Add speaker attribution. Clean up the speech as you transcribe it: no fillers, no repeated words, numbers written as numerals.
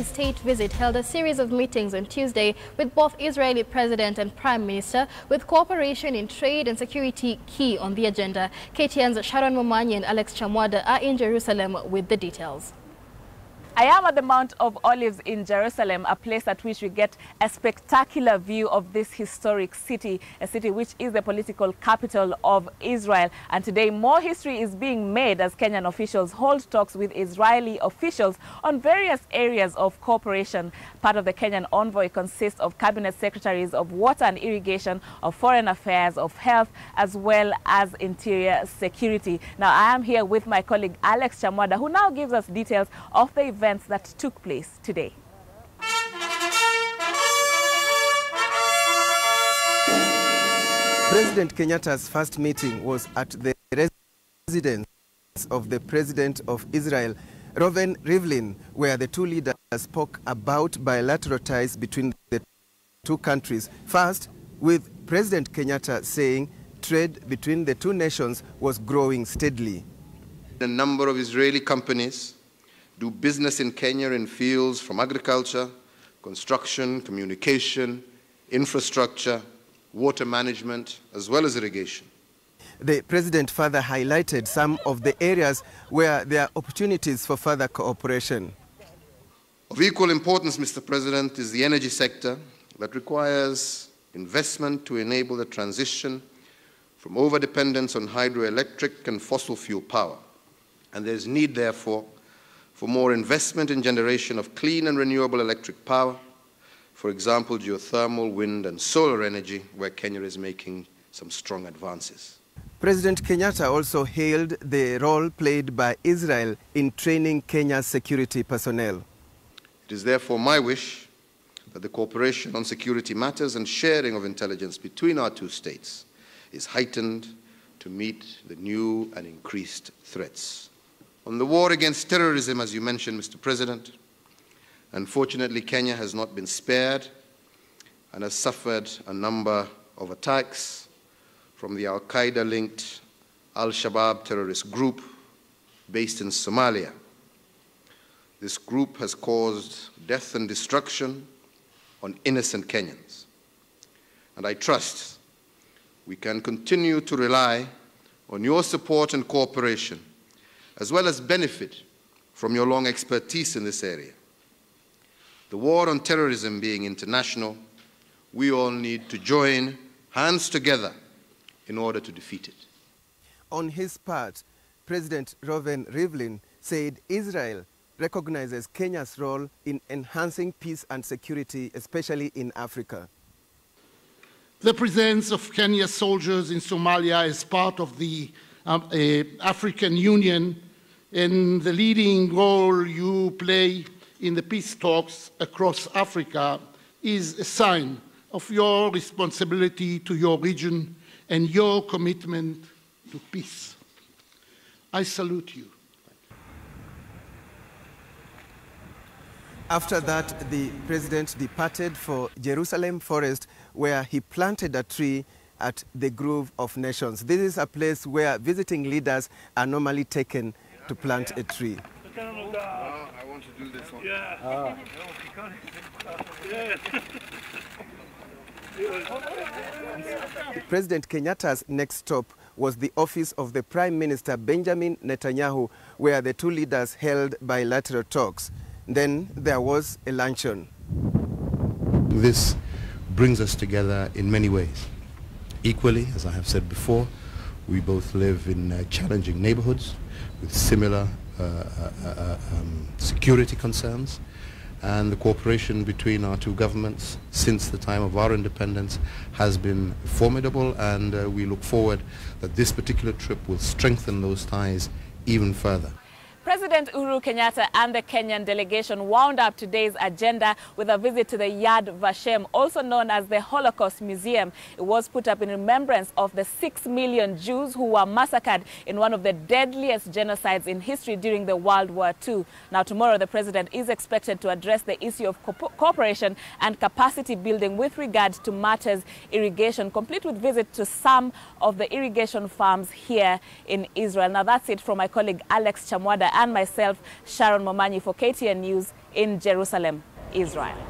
Speaker 1: State visit held a series of meetings on Tuesday with both Israeli President and Prime Minister, with cooperation in trade and security key on the agenda. KTN's Sharon Momanyi and Alex Chamwada are in Jerusalem with the details.
Speaker 2: I am at the Mount of Olives in Jerusalem, a place at which we get a spectacular view of this historic city, a city which is the political capital of Israel. And today more history is being made as Kenyan officials hold talks with Israeli officials on various areas of cooperation. Part of the Kenyan envoy consists of cabinet secretaries of water and irrigation, of foreign affairs, of health, as well as interior security. Now I am here with my colleague Alex Chamwada, who now gives us details of the events that took place today.
Speaker 3: President Kenyatta's first meeting was at the residence of the President of Israel, Reuven Rivlin, where the two leaders spoke about bilateral ties between the two countries. First, with President Kenyatta saying trade between the two nations was growing steadily.
Speaker 4: A number of Israeli companies do business in Kenya in fields from agriculture, construction, communication, infrastructure, water management, as well as irrigation.
Speaker 3: The President further highlighted some of the areas where there are opportunities for further cooperation.
Speaker 4: Of equal importance, Mr. President, is the energy sector that requires investment to enable the transition from overdependence on hydroelectric and fossil fuel power. And there is need, therefore, for more investment in generation of clean and renewable electric power, for example, geothermal, wind and solar energy, where Kenya is making some strong advances.
Speaker 3: President Kenyatta also hailed the role played by Israel in training Kenya's security personnel.
Speaker 4: It is therefore my wish that the cooperation on security matters and sharing of intelligence between our two states is heightened to meet the new and increased threats. On the war against terrorism, as you mentioned, Mr. President, unfortunately, Kenya has not been spared and has suffered a number of attacks from the Al-Qaeda-linked Al-Shabaab terrorist group based in Somalia. This group has caused death and destruction on innocent Kenyans. And I trust we can continue to rely on your support and cooperation, as well as benefit from your long expertise in this area. The war on terrorism being international, we all need to join hands together in order to defeat it.
Speaker 3: On his part, President Reuven Rivlin said Israel recognizes Kenya's role in enhancing peace and security, especially in Africa.
Speaker 5: The presence of Kenya's soldiers in Somalia as part of the African Union and the leading role you play in the peace talks across Africa is a sign of your responsibility to your region and your commitment to peace. I salute you.
Speaker 3: After that, the President departed for Jerusalem Forest, where he planted a tree at the Grove of Nations. This is a place where visiting leaders are normally taken to plant a tree.
Speaker 4: I want to do this one.
Speaker 3: President Kenyatta's next stop was the office of the Prime Minister Benjamin Netanyahu, where the two leaders held bilateral talks. Then there was a luncheon.
Speaker 6: This brings us together in many ways. Equally, as I have said before, we both live in challenging neighborhoods with similar security concerns, and the cooperation between our two governments since the time of our independence has been formidable, and we look forward that this particular trip will strengthen those ties even further.
Speaker 2: President Uhuru Kenyatta and the Kenyan delegation wound up today's agenda with a visit to the Yad Vashem, also known as the Holocaust Museum. It was put up in remembrance of the 6 million Jews who were massacred in one of the deadliest genocides in history during the World War II. Now, tomorrow, the president is expected to address the issue of cooperation and capacity building with regard to matters irrigation, complete with visit to some of the irrigation farms here in Israel. Now, that's it from my colleague Alex Chamwada and myself, Sharon Momanyi, for KTN News in Jerusalem, Israel.